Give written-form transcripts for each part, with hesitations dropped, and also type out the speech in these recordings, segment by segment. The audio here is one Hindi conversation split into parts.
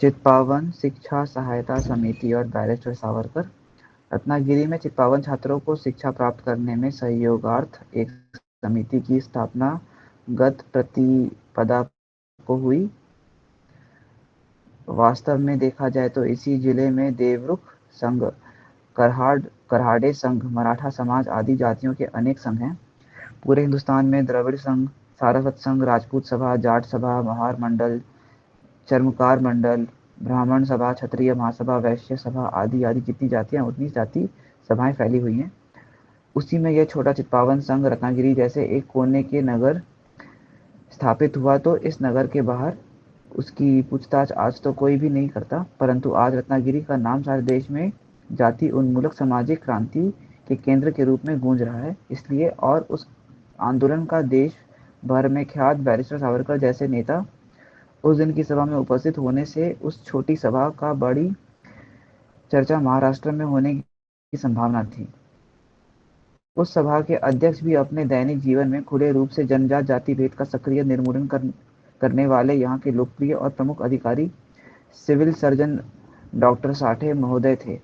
चित्पावन शिक्षा सहायता समिति और बैरिस्टर सावरकर। रत्नागिरी में चित्पावन छात्रों को शिक्षा प्राप्त करने में सहयोगार्थ एक समिति की स्थापना गत प्रतिपदा को हुई। वास्तव में देखा जाए तो इसी जिले में देवरुख संघ, करहाड़े संघ, मराठा समाज आदि जातियों के अनेक संघ हैं। पूरे हिंदुस्तान में द्रविड़ संघ, सारस्वत संघ, राजपूत सभा, जाट सभा, महार मंडल, चर्मकार मंडल, ब्राह्मण सभा, क्षत्रिय महासभा, वैश्य सभा आदि आदि जितनी जातियां उतनी जाति सभाएं फैली हुई हैं। उसी में यह छोटा चित्पावन संघ रत्नागिरी जैसे एक कोने के नगर स्थापित हुआ तो इस नगर के बाहर उसकी पूछताछ आज तो कोई भी नहीं करता, परंतु आज रत्नागिरी का नाम सारे देश में जाति उन्मूलक सामाजिक क्रांति के केंद्र के रूप में गूंज रहा है। इसलिए और उस आंदोलन का देश भर में ख्यात बैरिस्टर सावरकर जैसे नेता उस दिन की सभा में उपस्थित होने से उस छोटी सभा का बड़ी चर्चा महाराष्ट्र में होने की संभावना थी। उस सभा के अध्यक्ष भी अपने दैनिक जीवन में खुले रूप से जन्मजात जाति भेद का सक्रिय निर्मूलन करने वाले यहाँ के लोकप्रिय और प्रमुख अधिकारी सिविल सर्जन डॉक्टर साठे महोदय थे।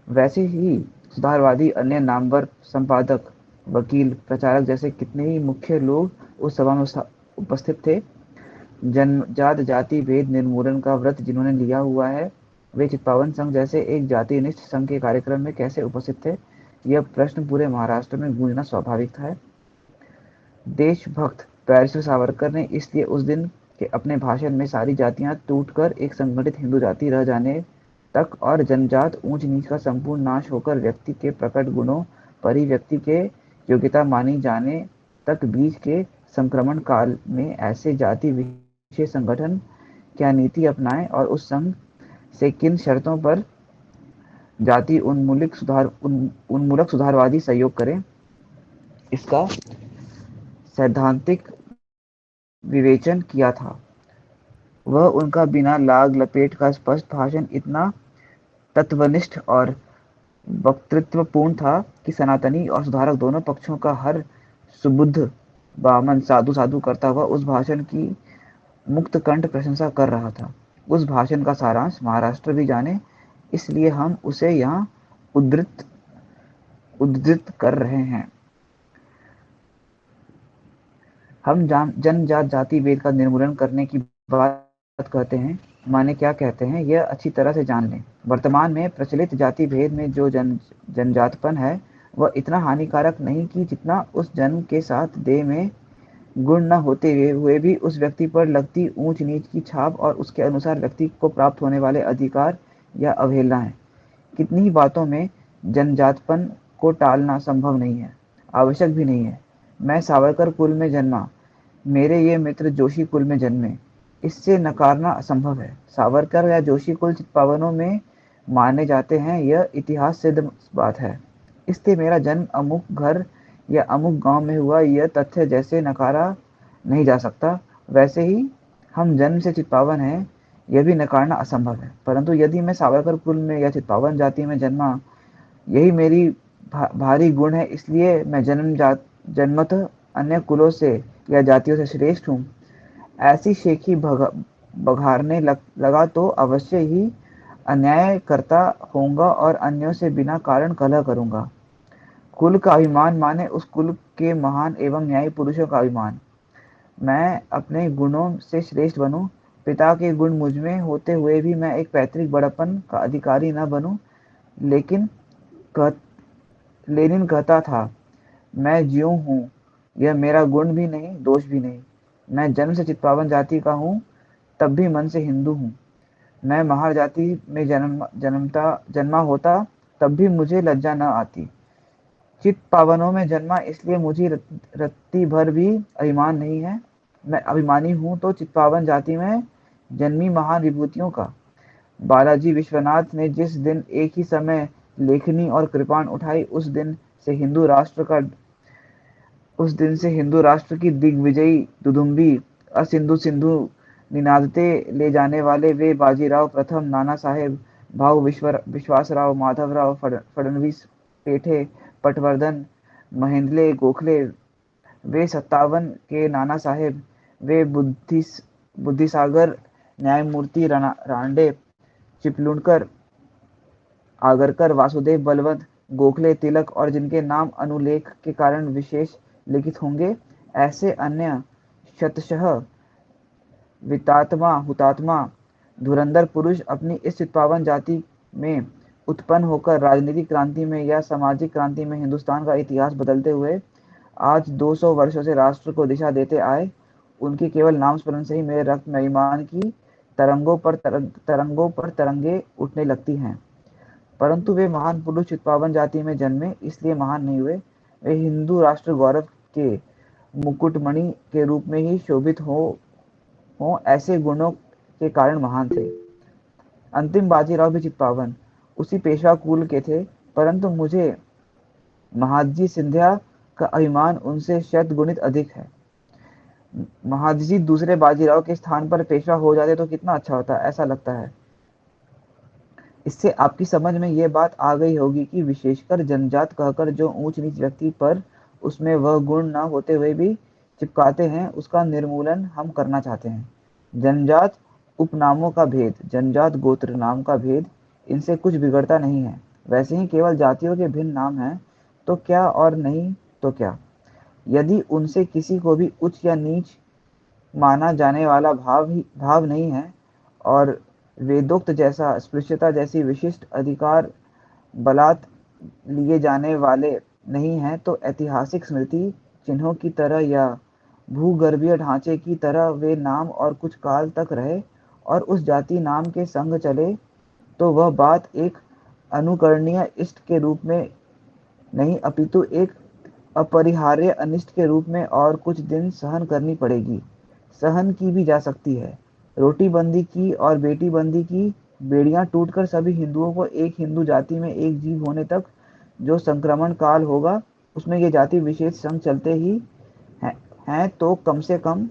वैसे ही सुधारवादी अन्य नामवर संपादक, वकील, प्रचारक जैसे कितने ही मुख्य लोग उस सभा में उपस्थित थे। जन्मजात जाति भेद निर्मूलन का व्रत जिन्होंने लिया हुआ है, वे चित्पावन संघ जैसे एक जातिनिष्ठ संघ के कार्यक्रम में कैसे उपस्थित थे? यह प्रश्न पूरे महाराष्ट्र में गूंजना स्वाभाविक था। देशभक्त बैरिस्टर सावरकर ने इसलिए उस दिन के अपने भाषण में सारी जातियां टूटकर एक संगठित हिंदू जाति रह जाने तक और जनजात ऊंच नीच का संपूर्ण नाश होकर व्यक्ति के प्रकट गुणों पर ही व्यक्ति के योग्यता मानी जाने तक बीच के संक्रमण काल में ऐसे जाति विशेष संगठन क्या नीति अपनाएं और उस संघ से किन शर्तों पर जाति उन्मूलक सुधारवादी सहयोग करें, इसका सैद्धांतिक विवेचन किया था। वह उनका बिना लाग लपेट का स्पष्ट भाषण इतना तत्वनिष्ठ और वक्तृत्वपूर्ण था कि सनातनी और सुधारक दोनों पक्षों का हर सुबुद्ध बामन साधु साधु करता हुआ उस भाषण की मुक्त कंठ प्रशंसा कर रहा था। उस भाषण का सारांश महाराष्ट्र भी जाने, इसलिए हम उसे यहाँ उद्धृत उद्धृत कर रहे हैं। हम जनजात जाति भेद का निर्मूलन करने की बात कहते हैं, माने क्या कहते हैं यह अच्छी तरह से जान लें। वर्तमान में प्रचलित जाति भेद में जो जनजातपन है वह इतना हानिकारक नहीं कि जितना उस जन्म के साथ देह में गुण न होते हुए भी उस व्यक्ति पर लगती ऊंच नीच की छाप और उसके अनुसार व्यक्ति को प्राप्त होने वाले अधिकार या अवहेलना है। कितनी ही बातों में जनजातपन को टालना संभव नहीं है, आवश्यक भी नहीं है। मैं सावरकर कुल में जन्मा, मेरे ये मित्र जोशी कुल में जन्मे, इससे नकारना असंभव है। सावरकर या जोशी कुल चित्पावनों में माने जाते हैं, यह इतिहास सिद्ध बात है। इससे मेरा जन्म अमुक घर या अमुक गांव में हुआ यह तथ्य जैसे नकारा नहीं जा सकता, वैसे ही हम जन्म से चित्पावन हैं यह भी नकारना असंभव है। परंतु यदि मैं सावरकर कुल में या चित्पावन जाति में जन्मा, यही मेरी भारी गुण है, इसलिए मैं जन्मतः अन्य कुलों से या जातियों से श्रेष्ठ हूँ, ऐसी शेखी बघारने लगा तो अवश्य ही अन्याय करता होऊंगा और अन्यों से बिना कारण कलह करूंगा। कुल का अभिमान माने उस कुल के महान एवं न्यायी पुरुषों का अभिमान। मैं अपने गुणों से श्रेष्ठ बनूं, पिता के गुण मुझ में होते हुए भी मैं एक पैतृक बड़प्पन का अधिकारी न बनूं। लेकिन कह, लेनिन कहता था, मैं ज्यों हूँ, यह मेरा गुण भी नहीं, दोष भी नहीं। मैं जन्म से चित्पावन जाति का हूँ, तब भी मन से हिंदू हूँ। मैं महार जाति में जन्मा होता, तब भी मुझे लज्जा न आती। चित पावनों में जन्मा, इसलिए मुझे रत्ती भर भी अभिमान नहीं है। मैं अभिमानी हूँ तो चित्पावन जाति में जन्मी महान विभूतियों का। बालाजी विश्वनाथ ने जिस दिन एक ही समय लेखनी और कृपाण उठाई, उस दिन से हिंदू राष्ट्र की दिग्विजयी दुदुम्बी असिंधु सिंधु निनादते ले जाने वाले वे बाजीराव प्रथम, नाना साहेब, भाऊ विश्वासराव, माधवराव फडणवीस, पेठे, पटवर्धन, महेंद्रे गोखले, वे 57 के नाना साहेब, वे बुद्धिसागर न्यायमूर्ति रांडे, चिपलूणकर, आगरकर, वासुदेव, बलवंत, गोखले, तिलक और जिनके नाम अनुलेख के कारण विशेष लिखित होंगे, ऐसे अन्य शतशः हुतात्मा धुरंधर पुरुष अपनी इस चित्पावन जाति में उत्पन्न होकर राजनीतिक क्रांति में या सामाजिक क्रांति में हिंदुस्तान का इतिहास बदलते हुए आज 200 वर्षों से राष्ट्र को दिशा देते आए, उनके केवल नाम स्मरण से ही मेरे रक्त में ईमान की तरंगों पर तरंगे उठने लगती हैं। परंतु वे महान पुरुष चित्पावन जाति में जन्मे इसलिए महान नहीं हुए, वे हिंदू राष्ट्र गौरव के मुकुटमणि के रूप में ही शोभित हो ऐसे गुणों के कारण महान थे। अंतिम बाजीराव भी चित्पावन उसी पेशवा कुल के थे, परंतु मुझे महादजी सिंधिया का अभिमान उनसे शत गुणित अधिक है। महादजी दूसरे बाजीराव के स्थान पर पेशवा हो जाते तो कितना अच्छा होता, ऐसा लगता है। इससे आपकी समझ में ये बात आ गई होगी कि विशेषकर जनजात कहकर जो ऊंच नीच व्यक्ति पर उसमें वह गुण न होते हुए भी चिपकाते हैं, उसका निर्मूलन हम करना चाहते हैं। जनजात उपनामों का भेद, जनजात गोत्र नाम का भेद, इनसे कुछ बिगड़ता नहीं है। वैसे ही केवल जातियों के भिन्न नाम हैं तो क्या और नहीं तो क्या। यदि उनसे किसी को भी उच्च या नीच माना जाने वाला भाव नहीं है और वेदोक्त जैसा स्पृश्यता जैसी विशिष्ट अधिकार बलात् लिए जाने वाले नहीं हैं, तो ऐतिहासिक स्मृति चिन्हों की तरह या भूगर्भीय ढांचे की तरह वे नाम और कुछ काल तक रहे और उस जाति नाम के संग चले, तो वह बात एक अनुकरणीय इष्ट के रूप में नहीं अपितु एक अपरिहार्य अनिष्ट के रूप में और कुछ दिन सहन करनी पड़ेगी। सहन की भी जा सकती है। रोटी बंदी की और बेटी बंदी की बेड़ियां टूटकर सभी हिंदुओं को एक हिंदू जाति में एक जीव होने तक जो संक्रमण काल होगा, उसमें ये जाति विशेष संग चलते ही हैं तो कम से कम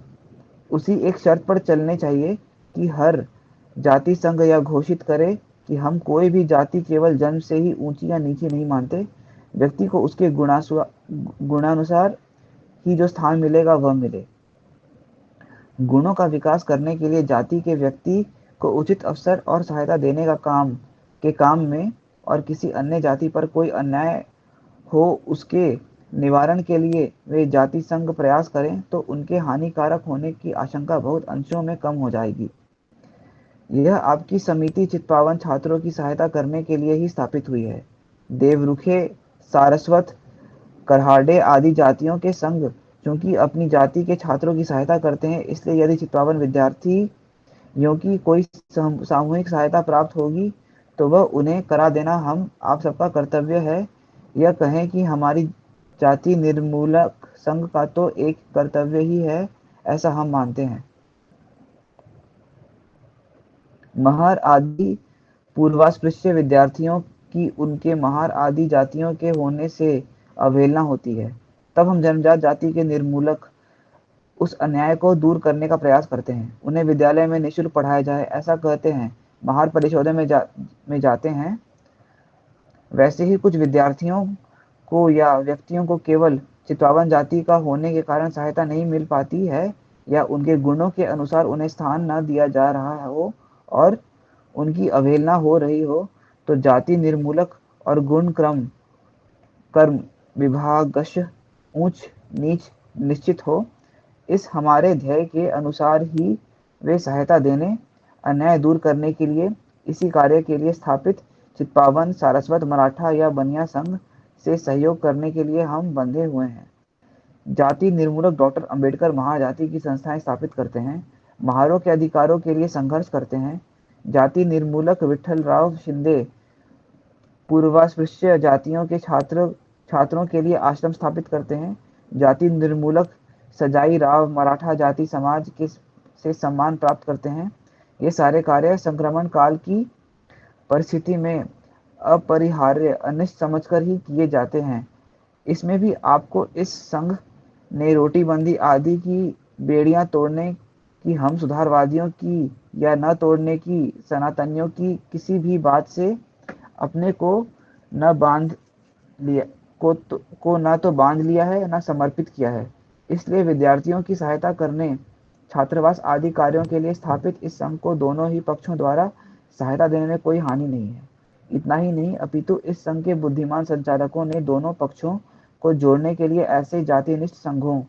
उसी एक शर्त पर चलने चाहिए कि हर जाति संघ यह घोषित करे कि हम कोई भी जाति केवल जन्म से ही ऊंची या नीची नहीं मानते, व्यक्ति को उसके गुणानुसार ही जो स्थान मिलेगा वह मिले। गुणों का विकास करने के लिए जाति के व्यक्ति को उचित अवसर और सहायता देने का काम में और किसी अन्य जाति पर कोई अन्याय हो उसके निवारण के लिए वे जाति संघ प्रयास करें तो उनके हानिकारक होने की आशंका बहुत अंशों में कम हो जाएगी। यह आपकी समिति चित्पावन छात्रों की सहायता करने के लिए ही स्थापित हुई है। देवरुखे, सारस्वत, करहाडे आदि जातियों के संघ चूंकि अपनी जाति के छात्रों की सहायता करते हैं, इसलिए यदि चित्पावन विद्यार्थियों की कोई सामूहिक सहायता प्राप्त होगी तो वह उन्हें करा देना हम आप सबका कर्तव्य है। यह कहें कि हमारी जाति निर्मूलक संघ का तो एक कर्तव्य ही है, ऐसा हम मानते हैं। महार आदि पूर्वास्पृश्य विद्यार्थियों की उनके महार आदि जातियों के होने से अवहेलना होती है, तब हम जनजात जाति के निर्मूलक उस अन्याय को दूर करने का प्रयास करते हैं। उन्हें विद्यालय में निःशुल्क पढ़ाया जाए, ऐसा कहते हैं। महार परिषदों में जाते हैं। वैसे ही कुछ विद्यार्थियों को या व्यक्तियों को केवल चित्पावन जाति का होने के कारण सहायता नहीं मिल पाती है या उनके गुणों के अनुसार उन्हें स्थान न दिया जा रहा हो और उनकी अवहेलना हो रही हो, तो जाति निर्मूलक और गुण कर्म विभागश ऊंच नीच निश्चित हो। इस हमारे ध्येय के अनुसार ही वे सहायता देने, अन्याय दूर करने के लिए इसी कार्य के लिए स्थापित चित्पावन, सारस्वत, मराठा या बनिया संघ से सहयोग करने के लिए हम बंधे हुए हैं। जाति निर्मूलक डॉक्टर अंबेडकर महाजाति की संस्थाएं स्थापित करते हैं, महारों के अधिकारों के लिए संघर्ष करते हैं। जाति निर्मूलक विठ्ठलराव शिंदे पूर्वास्पृश्य जातियों के छात्रों के लिए आश्रम स्थापित करते हैं। जाति निर्मूलक सजाई राव मराठा जाति समाज से सम्मान प्राप्त करते हैं। ये सारे कार्य संक्रमण काल की परिस्थिति में अपरिहार्य अनिष्ट समझकर ही किए जाते हैं। इसमें भी आपको इस संघ ने रोटी बंदी आदि की बेड़ियां तोड़ने की, हम सुधारवादियों की या न तोड़ने की, सनातनियों की किसी भी बात से अपने को न तो बांध लिया है न समर्पित किया है। इसलिए विद्यार्थियों की सहायता करने छात्रावास आदि कार्यों के लिए स्थापित इस संघ को दोनों ही पक्षों द्वारा सहायता देने में कोई हानि नहीं है। इतना ही नहीं, अपितु इस संघ के बुद्धिमान संचालकों ने दोनों पक्षों को जोड़ने के लिए ऐसे जातिनिष्ठ संघों,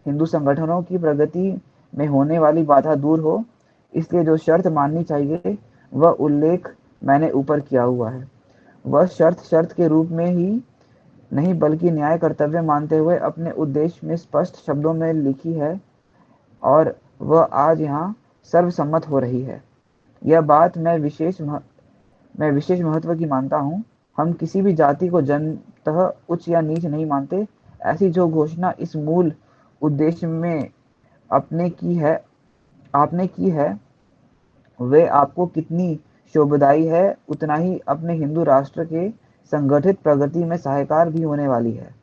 हिंदू संगठनों की प्रगति में होने वाली बाधा दूर हो, इसलिए जो शर्त माननी चाहिए वह उल्लेख मैंने ऊपर किया हुआ है। वह शर्त शर्त के रूप में ही नहीं बल्कि न्याय कर्तव्य मानते हुए अपने उद्देश्य में स्पष्ट शब्दों में लिखी है और वह आज यहाँ सर्वसम्मत हो रही है। यह बात मैं विशेष महत्व की मानता हूँ। हम किसी भी जाति को जन्मतः उच्च या नीच नहीं मानते। ऐसी जो घोषणा इस मूल उद्देश्य में अपने की है आपने की है, वे आपको कितनी शोभदायी है, उतना ही अपने हिंदू राष्ट्र के संगठित प्रगति में सहायकार भी होने वाली है।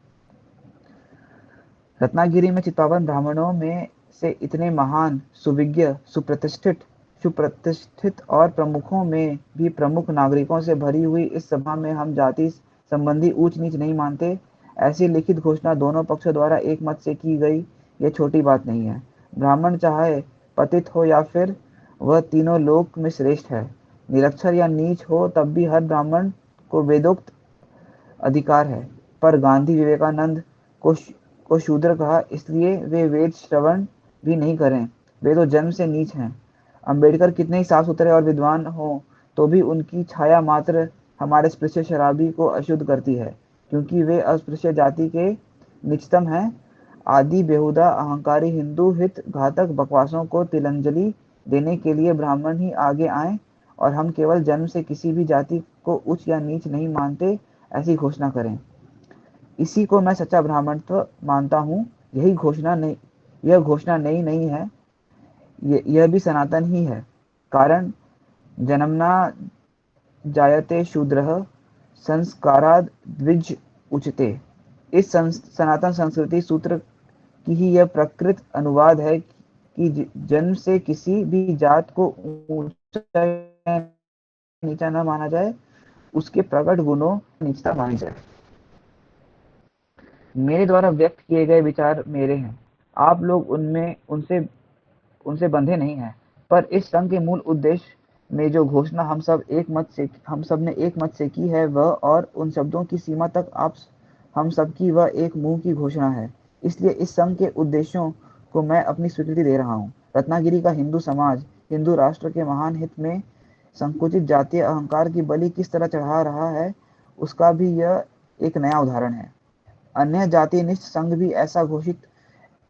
रत्नागिरी में चित्पावन ब्राह्मणों में से इतने महान, सुविज्ञ, सुप्रतिष्ठित और प्रमुखों में भी प्रमुख नागरिकों से भरी हुई इस सभा में हम जाति संबंधी ऊंच नीच नहीं मानते। ऐसी लिखित घोषणा दोनों पक्षों द्वारा एक मत से की गई, यह छोटी बात नहीं है। ब्राह्मण चाहे पतित हो या फिर वह तीनों लोक में श्रेष्ठ है, निरक्षर या नीच हो, तब भी हर ब्राह्मण को वेदोक्त अधिकार है। पर गांधी विवेकानंद को को शूद्र कहा, इसलिए वे वेद श्रवण भी नहीं करें, वे तो जन्म से नीच हैं। अंबेडकर कितने ही साफ सुथरे और विद्वान हो, तो भी उनकी छाया मात्र हमारे स्पृश्य शराबी को अशुद्ध करती है, क्योंकि वे अस्पृश्य जाति के निचतम हैं। आदि बेहुदा अहंकारी हिंदू हित घातक बकवासों को तिलांजलि देने के लिए ब्राह्मण ही आगे आए और हम केवल जन्म से किसी भी जाति को उच्च या नीच नहीं मानते, ऐसी घोषणा करें। इसी को मैं सच्चा ब्राह्मणत्व मानता हूँ। यह घोषणा नई नहीं है, यह भी सनातन ही है। कारण जन्मना जायते शूद्रः संस्काराद् द्विज उच्यते। इस सनातन संस्कृति सूत्र की ही यह प्रकृत अनुवाद है कि जन्म से किसी भी जात को ऊंचा या नीचा न माना जाए, उसके प्रकट गुणों नीचता मानी जाए। मेरे द्वारा व्यक्त किए गए विचार मेरे हैं, आप लोग उनमें उनसे उनसे बंधे नहीं हैं। पर इस संघ के मूल उद्देश्य में जो घोषणा हम सब ने एक मत से की है, वह और उन शब्दों की सीमा तक आप हम सब की वह एक मुंह की घोषणा है। इसलिए इस संघ के उद्देश्यों को मैं अपनी स्वीकृति दे रहा हूँ। रत्नागिरी का हिंदू समाज हिंदू राष्ट्र के महान हित में संकुचित जातीय अहंकार की बलि किस तरह चढ़ा रहा है, उसका भी यह एक नया उदाहरण है। अन्य जातिनिष्ठ संघ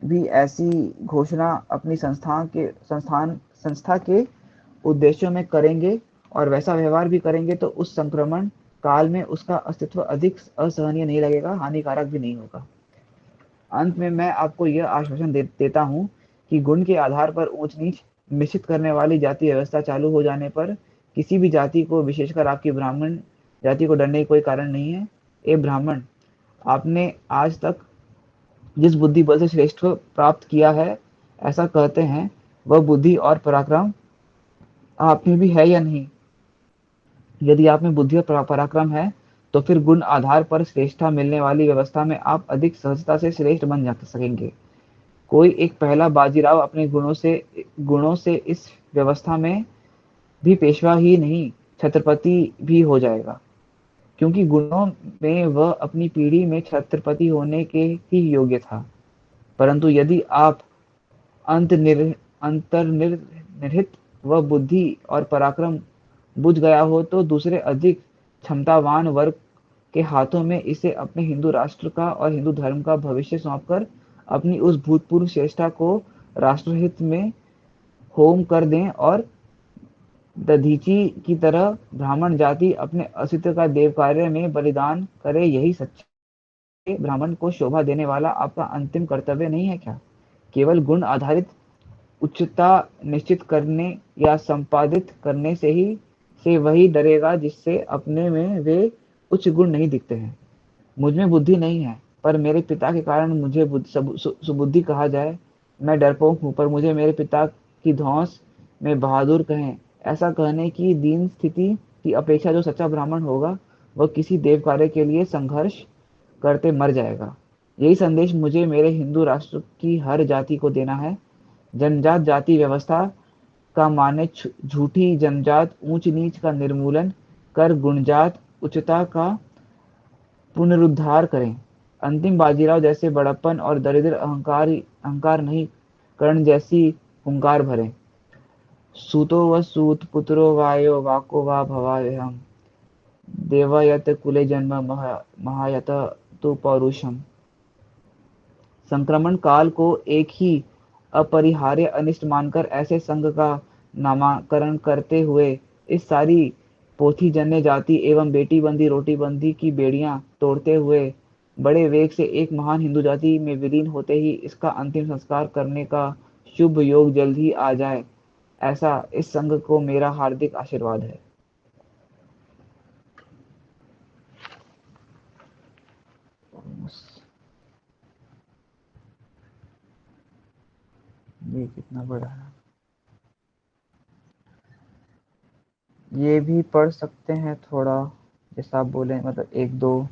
भी ऐसी घोषणा अपनी संस्था के उद्देश्यों में करेंगे और वैसा व्यवहार भी करेंगे, तो उस संक्रमण काल में उसका अस्तित्व अधिक असहनीय नहीं लगेगा, हानिकारक भी नहीं होगा। अंत में मैं आपको यह आश्वासन देता हूँ कि गुण के आधार पर ऊंच नीच निश्चित करने वाली जाति व्यवस्था चालू हो जाने पर किसी भी जाति को, विशेषकर आपकी ब्राह्मण जाति को, डरने की कोई कारण नहीं है। ए ब्राह्मण, आपने आज तक जिस बुद्धि बल से श्रेष्ठ प्राप्त किया है, ऐसा कहते हैं, वह बुद्धि और पराक्रम आप में भी है या नहीं? यदि आप में बुद्धि और पराक्रम है, तो फिर गुण आधार पर श्रेष्ठता मिलने वाली व्यवस्था में आप अधिक सहजता से श्रेष्ठ बन जा सकेंगे। कोई एक पहला बाजीराव अपने गुणों से इस व्यवस्था में भी पेशवा ही नहीं, छत्रपति भी हो जाएगा, क्योंकि गुणों में वह अपनी पीढ़ी में छत्रपति होने के ही योग्य था। परंतु यदि आप अंतर्निहित व बुद्धि और पराक्रम बुझ गया हो, तो दूसरे अधिक क्षमतावान वर्ग के हाथों में इसे अपने हिंदू राष्ट्र का और हिंदू धर्म का भविष्य सौंपकर अपनी उस भूतपूर्व श्रेष्ठता को राष्ट्रहित में होम कर दें और दधीची की तरह ब्राह्मण जाति अपने अस्तित्व का देव कार्य में बलिदान करे। यही सच्चे ब्राह्मण को शोभा देने वाला आपका अंतिम कर्तव्य नहीं है क्या? केवल गुण आधारित उच्चता निश्चित करने या संपादित करने से वही डरेगा जिससे अपने में वे उच्च गुण नहीं दिखते हैं। मुझ में बुद्धि नहीं है, पर मेरे पिता के कारण मुझे सुबुद्धि कहा जाए। मैं डरपोक हूँ, पर मुझे मेरे पिता की धौंस में बहादुर कहें। ऐसा कहने की दीन स्थिति की अपेक्षा जो सच्चा ब्राह्मण होगा, वह किसी देव कार्य के लिए संघर्ष करते मर जाएगा। यही संदेश मुझे मेरे हिंदू राष्ट्र की हर जाति को देना है। जनजात जाति व्यवस्था का माने झूठी जनजात ऊंच नीच का निर्मूलन कर गुणजात उच्चता का पुनरुद्धार करें। अंतिम बाजीराव जैसे बड़प्पन और दरिद्र अहंकार नहीं, कर्ण जैसी हुंकार भरें। सूतो व सूत पुत्रो वायो वाको वा भवायहं देवयत कुले जन्म महायत तो पौरुषम। संक्रमण काल को एक ही अपरिहार्य अनिष्ट मानकर ऐसे संघ का नामकरण करते हुए इस सारी पोथी जन्य जाति एवं बेटी बंदी रोटी बंदी की बेड़ियां तोड़ते हुए बड़े वेग से एक महान हिंदू जाति में विलीन होते ही इसका अंतिम संस्कार करने का शुभ योग जल्द ही आ जाए, ऐसा इस संघ को मेरा हार्दिक आशीर्वाद है। ये कितना बड़ा है। ये भी पढ़ सकते हैं थोड़ा, जैसा आप बोले, मतलब एक दो